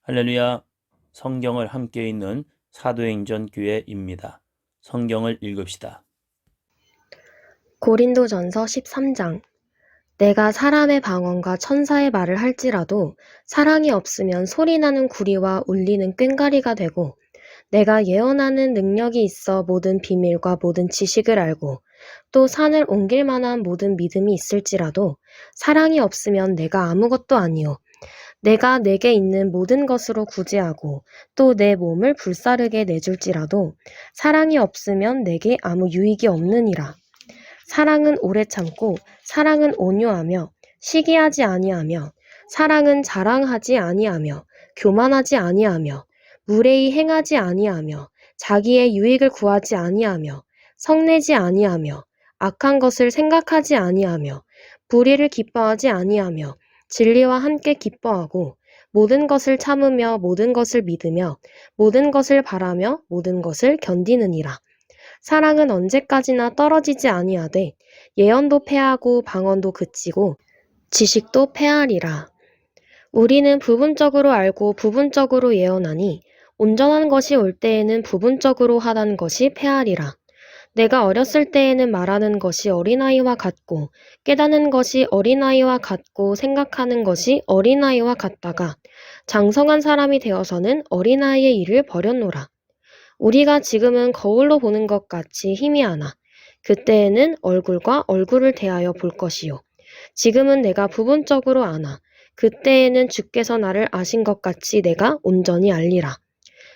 할렐루야. 성경을 함께 읽는 사도행전 교회입니다. 성경을 읽읍시다. 고린도전서 13장. 내가 사람의 방언과 천사의 말을 할지라도 사랑이 없으면 소리나는 구리와 울리는 꽹과리가 되고, 내가 예언하는 능력이 있어 모든 비밀과 모든 지식을 알고 또 산을 옮길 만한 모든 믿음이 있을지라도 사랑이 없으면 내가 아무것도 아니요 내가 내게 있는 모든 것으로 구제하고 또 내 몸을 불사르게 내줄지라도 사랑이 없으면 내게 아무 유익이 없느니라. 사랑은 오래 참고 사랑은 온유하며 시기하지 아니하며 사랑은 자랑하지 아니하며 교만하지 아니하며 무례히 행하지 아니하며 자기의 유익을 구하지 아니하며 성내지 아니하며 악한 것을 생각하지 아니하며 불의를 기뻐하지 아니하며 진리와 함께 기뻐하고 모든 것을 참으며 모든 것을 믿으며 모든 것을 바라며 모든 것을 견디느니라. 사랑은 언제까지나 떨어지지 아니하되 예언도 패하고 방언도 그치고 지식도 패하리라. 우리는 부분적으로 알고 부분적으로 예언하니 온전한 것이 올 때에는 부분적으로 하던 것이 패하리라. 내가 어렸을 때에는 말하는 것이 어린아이와 같고 깨닫는 것이 어린아이와 같고 생각하는 것이 어린아이와 같다가 장성한 사람이 되어서는 어린아이의 일을 버렸노라. 우리가 지금은 거울로 보는 것 같이 희미하나 그때에는 얼굴과 얼굴을 대하여 볼 것이요. 지금은 내가 부분적으로 아나 그때에는 주께서 나를 아신 것 같이 내가 온전히 알리라.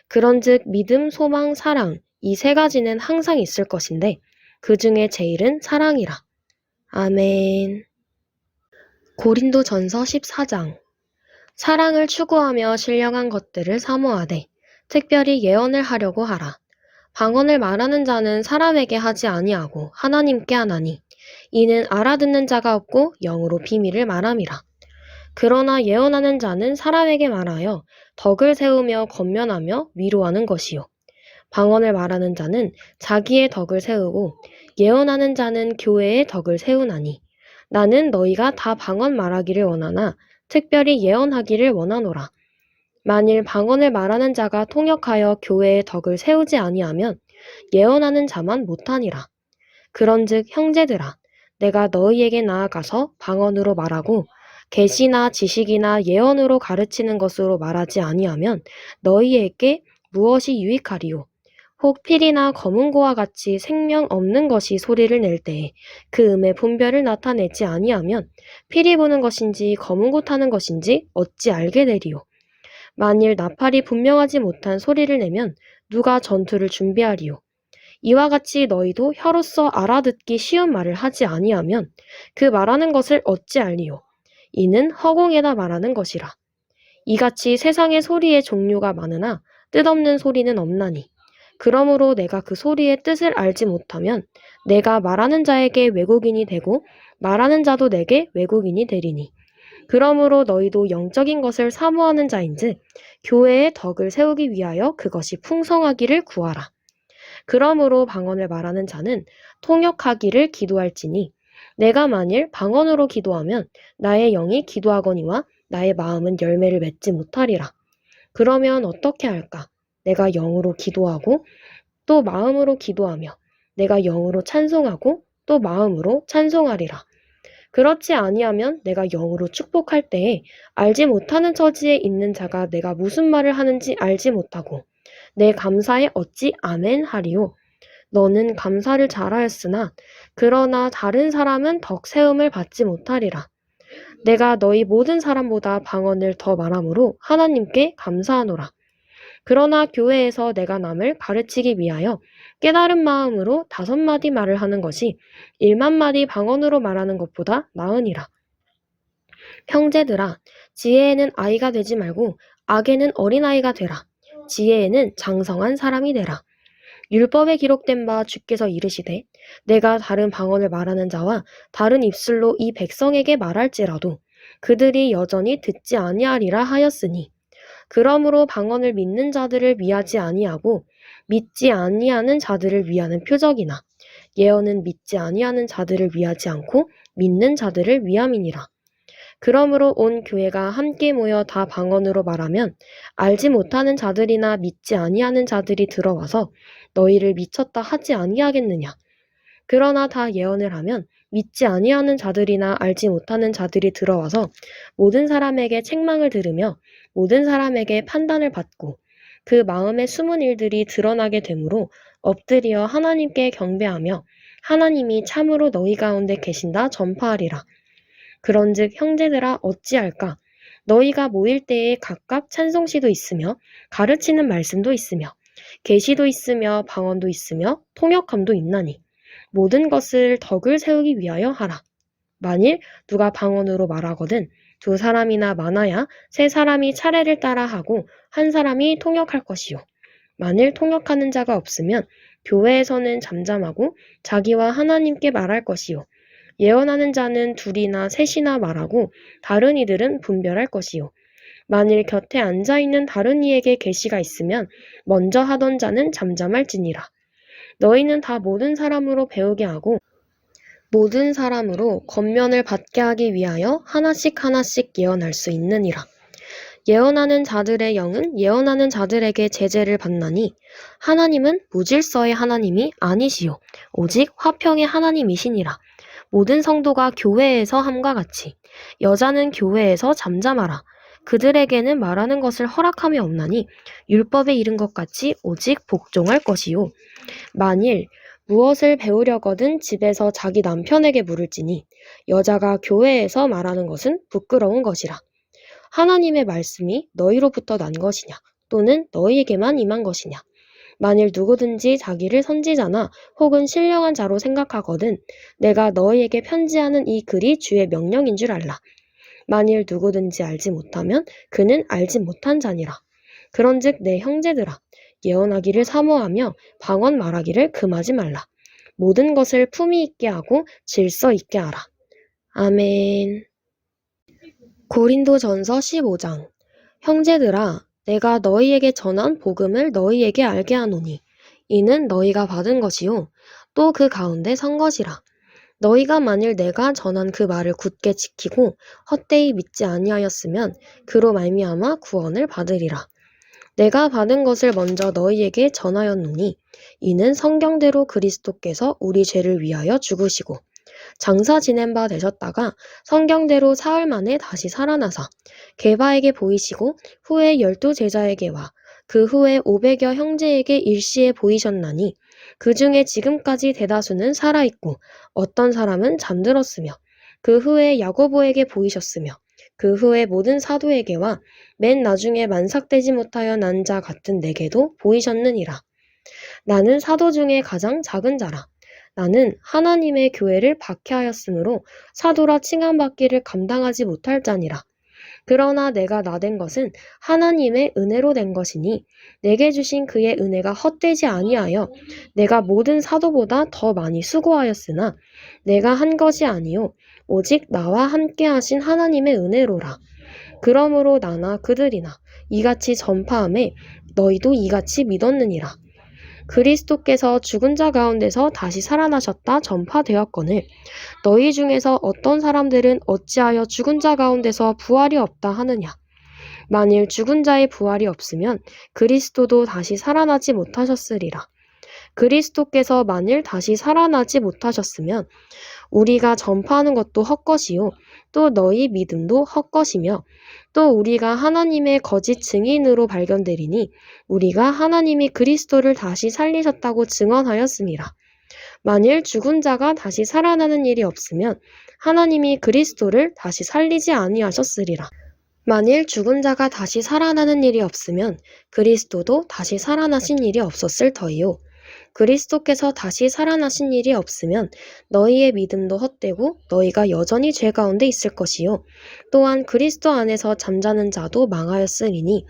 그런즉 믿음, 소망, 사랑 이 세 가지는 항상 있을 것인데 그 중에 제일은 사랑이라. 아멘. 고린도전서 14장. 사랑을 추구하며 신령한 것들을 사모하되 특별히 예언을 하려고 하라. 방언을 말하는 자는 사람에게 하지 아니하고 하나님께 하나니 이는 알아듣는 자가 없고 영으로 비밀을 말함이라. 그러나 예언하는 자는 사람에게 말하여 덕을 세우며 권면하며 위로하는 것이요. 방언을 말하는 자는 자기의 덕을 세우고 예언하는 자는 교회의 덕을 세우나니 나는 너희가 다 방언 말하기를 원하나 특별히 예언하기를 원하노라. 만일 방언을 말하는 자가 통역하여 교회의 덕을 세우지 아니하면 예언하는 자만 못하니라. 그런즉 형제들아, 내가 너희에게 나아가서 방언으로 말하고 계시나 지식이나 예언으로 가르치는 것으로 말하지 아니하면 너희에게 무엇이 유익하리요? 혹 필이나 검은고와 같이 생명 없는 것이 소리를 낼 때에 그 음의 분별을 나타내지 아니하면 필이 부는 것인지 검은고 타는 것인지 어찌 알게 되리요? 만일 나팔이 분명하지 못한 소리를 내면 누가 전투를 준비하리요? 이와 같이 너희도 혀로서 알아듣기 쉬운 말을 하지 아니하면 그 말하는 것을 어찌 알리요? 이는 허공에다 말하는 것이라. 이같이 세상의 소리의 종류가 많으나 뜻없는 소리는 없나니 그러므로 내가 그 소리의 뜻을 알지 못하면 내가 말하는 자에게 외국인이 되고 말하는 자도 내게 외국인이 되리니 그러므로 너희도 영적인 것을 사모하는 자인즉 교회의 덕을 세우기 위하여 그것이 풍성하기를 구하라. 그러므로 방언을 말하는 자는 통역하기를 기도할지니 내가 만일 방언으로 기도하면 나의 영이 기도하거니와 나의 마음은 열매를 맺지 못하리라. 그러면 어떻게 할까? 내가 영으로 기도하고 또 마음으로 기도하며 내가 영으로 찬송하고 또 마음으로 찬송하리라. 그렇지 아니하면 내가 영으로 축복할 때에 알지 못하는 처지에 있는 자가 내가 무슨 말을 하는지 알지 못하고 내 감사에 어찌 아멘 하리요? 너는 감사를 잘하였으나 그러나 다른 사람은 덕 세움을 받지 못하리라. 내가 너희 모든 사람보다 방언을 더 말함으로 하나님께 감사하노라. 그러나 교회에서 내가 남을 가르치기 위하여 깨달은 마음으로 5마디 말을 하는 것이 1만마디 방언으로 말하는 것보다 나으니라. 형제들아, 지혜에는 아이가 되지 말고 악에는 어린아이가 되라. 지혜에는 장성한 사람이 되라. 율법에 기록된 바 주께서 이르시되 내가 다른 방언을 말하는 자와 다른 입술로 이 백성에게 말할지라도 그들이 여전히 듣지 아니하리라 하였으니 그러므로 방언을 믿는 자들을 위하지 아니하고 믿지 아니하는 자들을 위하는 표적이나 예언은 믿지 아니하는 자들을 위하지 않고 믿는 자들을 위함이니라. 그러므로 온 교회가 함께 모여 다 방언으로 말하면 알지 못하는 자들이나 믿지 아니하는 자들이 들어와서 너희를 미쳤다 하지 아니하겠느냐. 그러나 다 예언을 하면 믿지 아니하는 자들이나 알지 못하는 자들이 들어와서 모든 사람에게 책망을 들으며 모든 사람에게 판단을 받고 그 마음의 숨은 일들이 드러나게 되므로 엎드려 하나님께 경배하며 하나님이 참으로 너희 가운데 계신다 전파하리라. 그런즉 형제들아 어찌할까? 너희가 모일 때에 각각 찬송시도 있으며 가르치는 말씀도 있으며 계시도 있으며 방언도 있으며 통역함도 있나니 모든 것을 덕을 세우기 위하여 하라. 만일 누가 방언으로 말하거든 두 사람이나 많아야 세 사람이 차례를 따라 하고 한 사람이 통역할 것이요. 만일 통역하는 자가 없으면 교회에서는 잠잠하고 자기와 하나님께 말할 것이요. 예언하는 자는 둘이나 셋이나 말하고 다른 이들은 분별할 것이요. 만일 곁에 앉아있는 다른 이에게 계시가 있으면 먼저 하던 자는 잠잠할지니라. 너희는 다 모든 사람으로 배우게 하고 모든 사람으로 권면을 받게 하기 위하여 하나씩 하나씩 예언할 수 있느니라. 예언하는 자들의 영은 예언하는 자들에게 제재를 받나니 하나님은 무질서의 하나님이 아니시요 오직 화평의 하나님이시니라. 모든 성도가 교회에서 함과 같이 여자는 교회에서 잠잠하라. 그들에게는 말하는 것을 허락함이 없나니 율법에 이른 것 같이 오직 복종할 것이요. 만일 무엇을 배우려거든 집에서 자기 남편에게 물을지니 여자가 교회에서 말하는 것은 부끄러운 것이라. 하나님의 말씀이 너희로부터 난 것이냐 또는 너희에게만 임한 것이냐. 만일 누구든지 자기를 선지자나 혹은 신령한 자로 생각하거든 내가 너희에게 편지하는 이 글이 주의 명령인 줄 알라. 만일 누구든지 알지 못하면 그는 알지 못한 자니라. 그런즉 내 형제들아 예언하기를 사모하며 방언 말하기를 금하지 말라. 모든 것을 품위 있게 하고 질서 있게 하라. 아멘. 고린도전서 15장. 형제들아 내가 너희에게 전한 복음을 너희에게 알게 하노니 이는 너희가 받은 것이요 또 그 가운데 선 것이라. 너희가 만일 내가 전한 그 말을 굳게 지키고 헛되이 믿지 아니하였으면 그로 말미암아 구원을 받으리라. 내가 받은 것을 먼저 너희에게 전하였노니 이는 성경대로 그리스도께서 우리 죄를 위하여 죽으시고 장사 지낸 바 되셨다가 성경대로 사흘 만에 다시 살아나사 게바에게 보이시고 후에 12 제자에게와 그 후에 500여 형제에게 일시에 보이셨나니 그 중에 지금까지 대다수는 살아있고 어떤 사람은 잠들었으며 그 후에 야고보에게 보이셨으며 그 후에 모든 사도에게와 맨 나중에 만삭되지 못하여 난 자 같은 내게도 보이셨느니라. 나는 사도 중에 가장 작은 자라. 나는 하나님의 교회를 박해하였으므로 사도라 칭함받기를 감당하지 못할 자니라. 그러나 내가 나된 것은 하나님의 은혜로 된 것이니 내게 주신 그의 은혜가 헛되지 아니하여 내가 모든 사도보다 더 많이 수고하였으나 내가 한 것이 아니요 오직 나와 함께 하신 하나님의 은혜로라. 그러므로 나나 그들이나 이같이 전파함에 너희도 이같이 믿었느니라. 그리스도께서 죽은 자 가운데서 다시 살아나셨다 전파되었거늘 너희 중에서 어떤 사람들은 어찌하여 죽은 자 가운데서 부활이 없다 하느냐. 만일 죽은 자의 부활이 없으면 그리스도도 다시 살아나지 못하셨으리라. 그리스도께서 만일 다시 살아나지 못하셨으면 우리가 전파하는 것도 헛것이요 또 너희 믿음도 헛것이며 또 우리가 하나님의 거짓 증인으로 발견되리니 우리가 하나님이 그리스도를 다시 살리셨다고 증언하였음이라. 만일 죽은 자가 다시 살아나는 일이 없으면 하나님이 그리스도를 다시 살리지 아니하셨으리라. 만일 죽은 자가 다시 살아나는 일이 없으면 그리스도도 다시 살아나신 일이 없었을 터이요. 그리스도께서 다시 살아나신 일이 없으면 너희의 믿음도 헛되고 너희가 여전히 죄 가운데 있을 것이요. 또한 그리스도 안에서 잠자는 자도 망하였으리니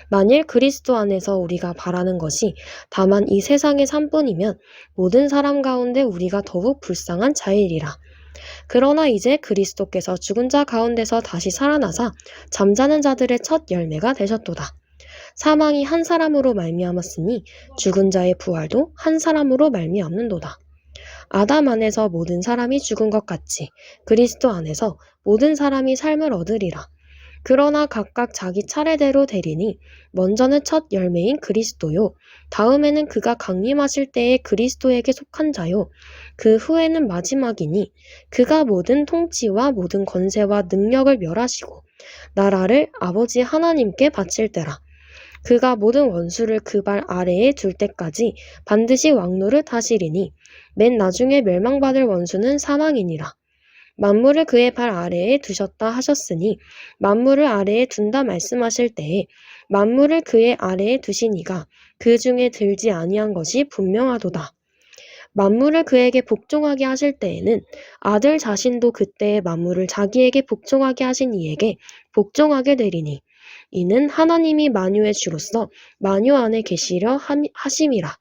만일 그리스도 안에서 우리가 바라는 것이 다만 이 세상의 삶뿐이면 모든 사람 가운데 우리가 더욱 불쌍한 자이리라. 그러나 이제 그리스도께서 죽은 자 가운데서 다시 살아나사 잠자는 자들의 첫 열매가 되셨도다. 사망이 한 사람으로 말미암았으니 죽은 자의 부활도 한 사람으로 말미암는도다. 아담 안에서 모든 사람이 죽은 것 같이 그리스도 안에서 모든 사람이 삶을 얻으리라. 그러나 각각 자기 차례대로 되리니 먼저는 첫 열매인 그리스도요. 다음에는 그가 강림하실 때에 그리스도에게 속한 자요. 그 후에는 마지막이니 그가 모든 통치와 모든 권세와 능력을 멸하시고 나라를 아버지 하나님께 바칠 때라. 그가 모든 원수를 그 발 아래에 둘 때까지 반드시 왕노를 하시리니 맨 나중에 멸망받을 원수는 사망이니라. 만물을 그의 발 아래에 두셨다 하셨으니 만물을 아래에 둔다 말씀하실 때에 만물을 그의 아래에 두신 이가 그 중에 들지 아니한 것이 분명하도다. 만물을 그에게 복종하게 하실 때에는 아들 자신도 그때의 만물을 자기에게 복종하게 하신 이에게 복종하게 되리니 이는 하나님이 만유의 주로서 만유 안에 계시려 하심이라.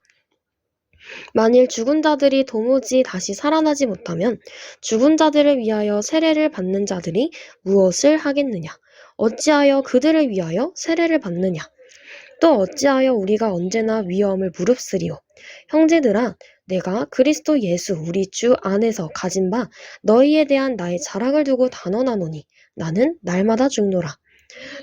만일 죽은 자들이 도무지 다시 살아나지 못하면 죽은 자들을 위하여 세례를 받는 자들이 무엇을 하겠느냐? 어찌하여 그들을 위하여 세례를 받느냐? 또 어찌하여 우리가 언제나 위험을 무릅쓰리요? 형제들아, 내가 그리스도 예수 우리 주 안에서 가진 바 너희에 대한 나의 자랑을 두고 단언하노니 나는 날마다 죽노라.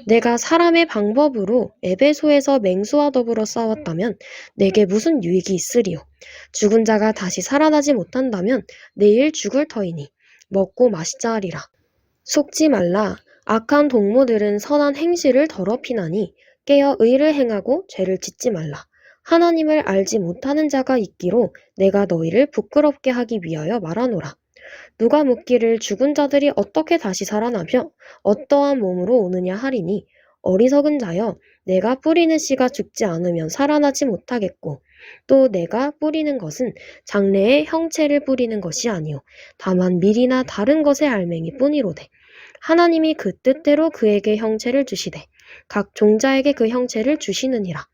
내가 사람의 방법으로 에베소에서 맹수와 더불어 싸웠다면 내게 무슨 유익이 있으리요? 죽은 자가 다시 살아나지 못한다면 내일 죽을 터이니 먹고 마시자 하리라. 속지 말라. 악한 동무들은 선한 행실을 더럽히나니 깨어 의를 행하고 죄를 짓지 말라. 하나님을 알지 못하는 자가 있기로 내가 너희를 부끄럽게 하기 위하여 말하노라. 누가 묻기를 죽은 자들이 어떻게 다시 살아나며 어떠한 몸으로 오느냐 하리니 어리석은 자여 내가 뿌리는 씨가 죽지 않으면 살아나지 못하겠고 또 내가 뿌리는 것은 장래의 형체를 뿌리는 것이 아니요 다만 밀이나 다른 것의 알맹이 뿐이로되 하나님이 그 뜻대로 그에게 형체를 주시되 각 종자에게 그 형체를 주시느니라.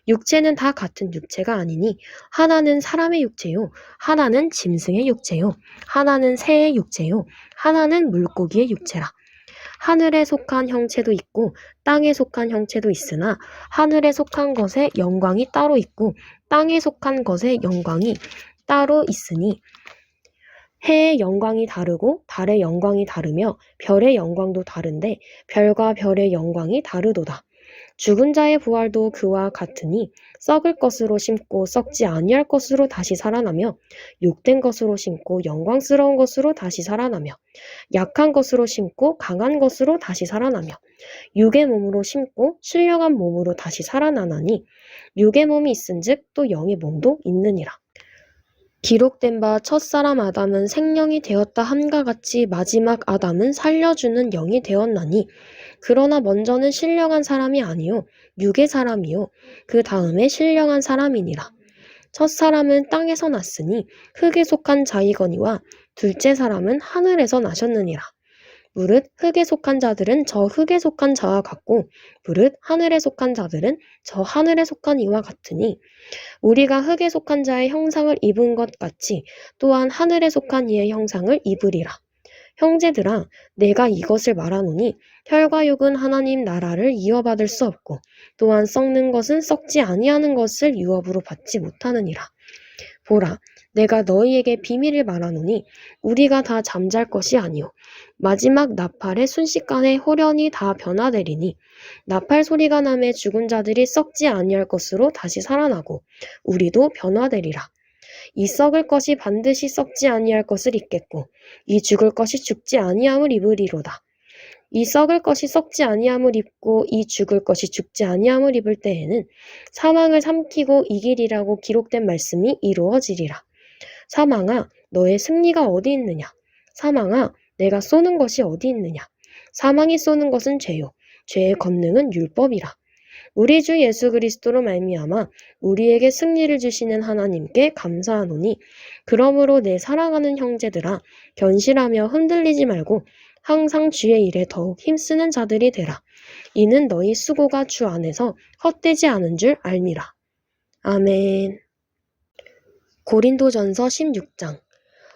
육체는 다 같은 육체가 아니니 하나는 사람의 육체요, 하나는 짐승의 육체요, 하나는 새의 육체요, 하나는 물고기의 육체라. 하늘에 속한 형체도 있고 땅에 속한 형체도 있으나 하늘에 속한 것의 영광이 따로 있고 땅에 속한 것의 영광이 따로 있으니 해의 영광이 다르고 달의 영광이 다르며 별의 영광도 다른데 별과 별의 영광이 다르도다. 죽은 자의 부활도 그와 같으니 썩을 것으로 심고 썩지 아니할 것으로 다시 살아나며 욕된 것으로 심고 영광스러운 것으로 다시 살아나며 약한 것으로 심고 강한 것으로 다시 살아나며 육의 몸으로 심고 신령한 몸으로 다시 살아나나니 육의 몸이 있은즉 또 영의 몸도 있느니라. 기록된 바 첫사람 아담은 생명이 되었다 함과 같이 마지막 아담은 살려주는 영이 되었나니 그러나 먼저는 신령한 사람이 아니요 육의 사람이요 그 다음에 신령한 사람이니라. 첫사람은 땅에서 났으니 흙에 속한 자이거니와 둘째 사람은 하늘에서 나셨느니라. 무릇 흙에 속한 자들은 저 흙에 속한 자와 같고 무릇 하늘에 속한 자들은 저 하늘에 속한 이와 같으니 우리가 흙에 속한 자의 형상을 입은 것 같이 또한 하늘에 속한 이의 형상을 입으리라. 형제들아, 내가 이것을 말하노니 혈과 육은 하나님 나라를 이어받을 수 없고 또한 썩는 것은 썩지 아니하는 것을 유업으로 받지 못하느니라. 보라, 내가 너희에게 비밀을 말하노니 우리가 다 잠잘 것이 아니요 마지막 나팔의 순식간에 호련히 다 변화되리니 나팔 소리가 나매 죽은 자들이 썩지 아니할 것으로 다시 살아나고 우리도 변화되리라. 이 썩을 것이 반드시 썩지 아니할 것을 입겠고 이 죽을 것이 죽지 아니함을 입으리로다. 이 썩을 것이 썩지 아니함을 입고 이 죽을 것이 죽지 아니함을 입을 때에는 사망을 삼키고 이기리라고 기록된 말씀이 이루어지리라. 사망아, 너의 승리가 어디 있느냐? 사망아, 내가 쏘는 것이 어디 있느냐? 사망이 쏘는 것은 죄요. 죄의 권능은 율법이라. 우리 주 예수 그리스도로 말미암아 우리에게 승리를 주시는 하나님께 감사하노니 그러므로 내 사랑하는 형제들아 견실하며 흔들리지 말고 항상 주의 일에 더욱 힘쓰는 자들이 되라. 이는 너희 수고가 주 안에서 헛되지 않은 줄 알미라. 아멘. 고린도전서 16장.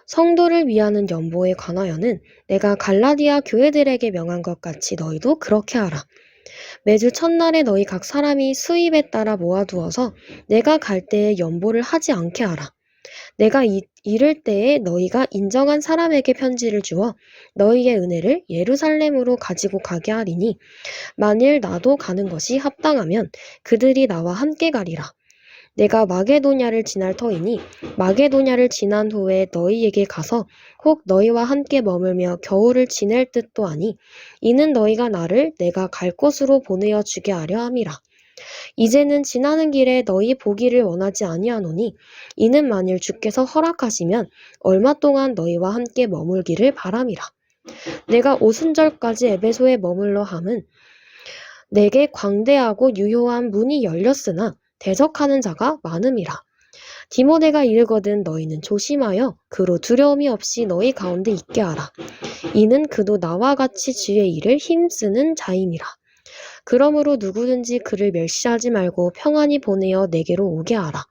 성도를 위하는 연보에 관하여는 내가 갈라디아 교회들에게 명한 것 같이 너희도 그렇게 하라. 매주 첫날에 너희 각 사람이 수입에 따라 모아두어서 내가 갈 때에 연보를 하지 않게 하라. 내가 이를 때에 너희가 인정한 사람에게 편지를 주어 너희의 은혜를 예루살렘으로 가지고 가게 하리니 만일 나도 가는 것이 합당하면 그들이 나와 함께 가리라. 내가 마게도냐를 지날 터이니 마게도냐를 지난 후에 너희에게 가서 혹 너희와 함께 머물며 겨울을 지낼 듯도 하니 이는 너희가 나를 내가 갈 곳으로 보내어 주게 하려 함이라. 이제는 지나는 길에 너희 보기를 원하지 아니하노니 이는 만일 주께서 허락하시면 얼마 동안 너희와 함께 머물기를 바람이라. 내가 오순절까지 에베소에 머물러 함은 내게 광대하고 유효한 문이 열렸으나 대적하는 자가 많음이라. 디모데가 이르거든 너희는 조심하여 그로 두려움이 없이 너희 가운데 있게 하라. 이는 그도 나와 같이 주의 일을 힘쓰는 자임이라. 그러므로 누구든지 그를 멸시하지 말고 평안히 보내어 내게로 오게 하라.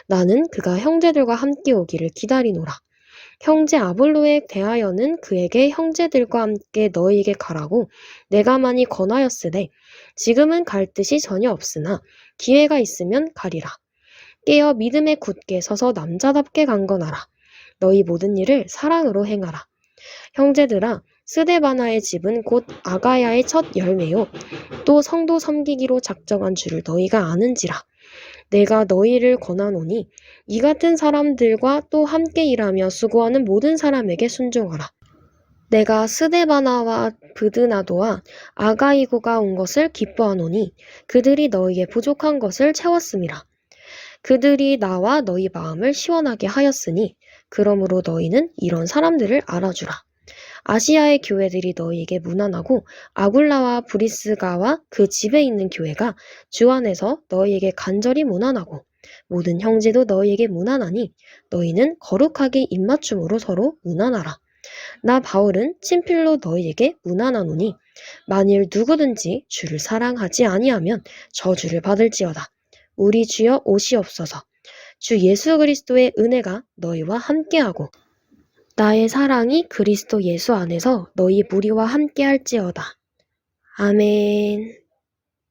나는 그가 형제들과 함께 오기를 기다리노라. 형제 아볼로에 대하여는 그에게 형제들과 함께 너희에게 가라고 내가 많이 권하였으되 지금은 갈 뜻이 전혀 없으나 기회가 있으면 가리라. 깨어 믿음에 굳게 서서 남자답게 강건하라. 너희 모든 일을 사랑으로 행하라. 형제들아, 스데바나의 집은 곧 아가야의 첫 열매요. 또 성도 섬기기로 작정한 줄을 너희가 아는지라. 내가 너희를 권하노니 이 같은 사람들과 또 함께 일하며 수고하는 모든 사람에게 순종하라. 내가 스데바나와 브드나도와 아가이고가 온 것을 기뻐하노니 그들이 너희의 부족한 것을 채웠음이라. 그들이 나와 너희 마음을 시원하게 하였으니 그러므로 너희는 이런 사람들을 알아주라. 아시아의 교회들이 너희에게 문안하고 아굴라와 브리스가와 그 집에 있는 교회가 주 안에서 너희에게 간절히 문안하고 모든 형제도 너희에게 문안하니 너희는 거룩하게 입맞춤으로 서로 문안하라. 나 바울은 친필로 너희에게 문안하노니 만일 누구든지 주를 사랑하지 아니하면 저주를 받을지어다. 우리 주여 오시옵소서. 주 예수 그리스도의 은혜가 너희와 함께하고 나의 사랑이 그리스도 예수 안에서 너희 무리와 함께할지어다. 아멘.